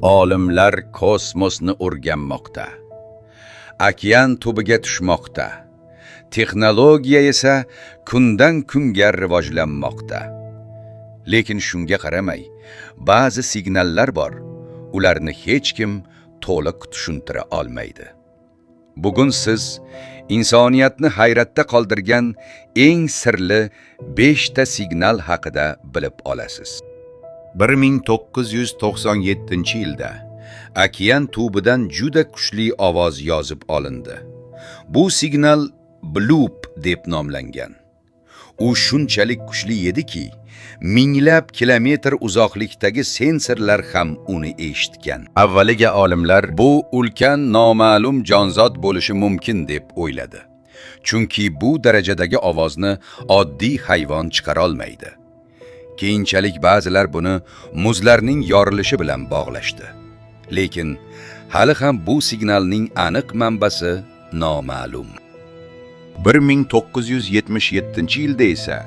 Olimlar kosmosni o'rganmoqda. Okean tubiga tushmoqda. Texnologiya esa kundan kunga rivojlanmoqda. Lekin shunga qaramay, ba'zi signallar bor. Ularni hech kim to'liq tushuntira olmaydi. Bugun siz insoniyatni hayratda qoldirgan eng sirli 5 ta signal haqida bilib olasiz. 1997-yilda okean tubidan juda kuchli ovoz yozib olindi. Bu signal bloop deb nomlangan. U shunchalik kuchli ediki, minglab kilometr uzoqlikdagi sensorlar ham uni eshitgan. Avvaliga olimlar bu ulkan noma'lum jonzot bo'lishi mumkin deb o'yladi. Chunki bu darajadagi ovozni oddiy hayvon chiqara olmaydi. Keyinchalik ba'zilar buni muzlarning yorilishi bilan bog'lashdi. Lekin hali ham bu signalning aniq manbasi noma'lum. 1977-yilda esa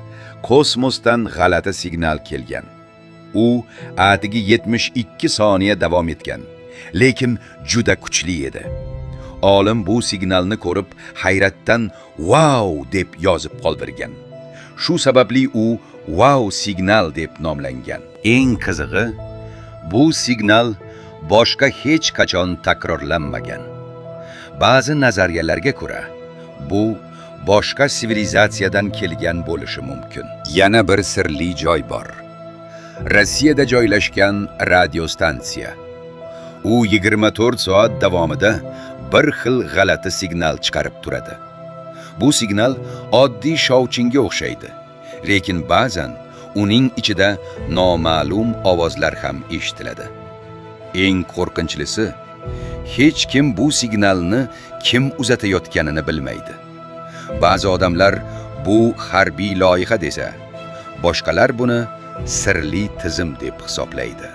kosmosdan g'alati signal kelgan. U atigi 72 soniya davom etgan, lekin juda kuchli edi. Olim bu signalni ko'rib hayratdan "Wow" deb yozib qoldirgan. Shu sababli u "Wow signal" deb nomlangan. Eng qizig'i, bu signal boshqa hech qachon takrorlanmagan. Ba'zi nazariyalarga ko'ra, bu boshqa sivilizatsiyadan kelgan bo'lishi mumkin. Yana bir sirli joy bor. Rossiyada joylashgan radiostansiya. U 24 soat davomida bir xil g'alati signal chiqarib turadi. Bu signal oddiy shovchinga o'xshaydi, lekin ba'zan uning ichida noma'lum ovozlar ham eshitiladi. Eng qo'rqinchlisi, hech kim bu signalni kim uzatayotganini bilmaydi. Ba'zi odamlar bu harbiy loyiha desa, boshqalar buni sirli tizim deb hisoblaydi.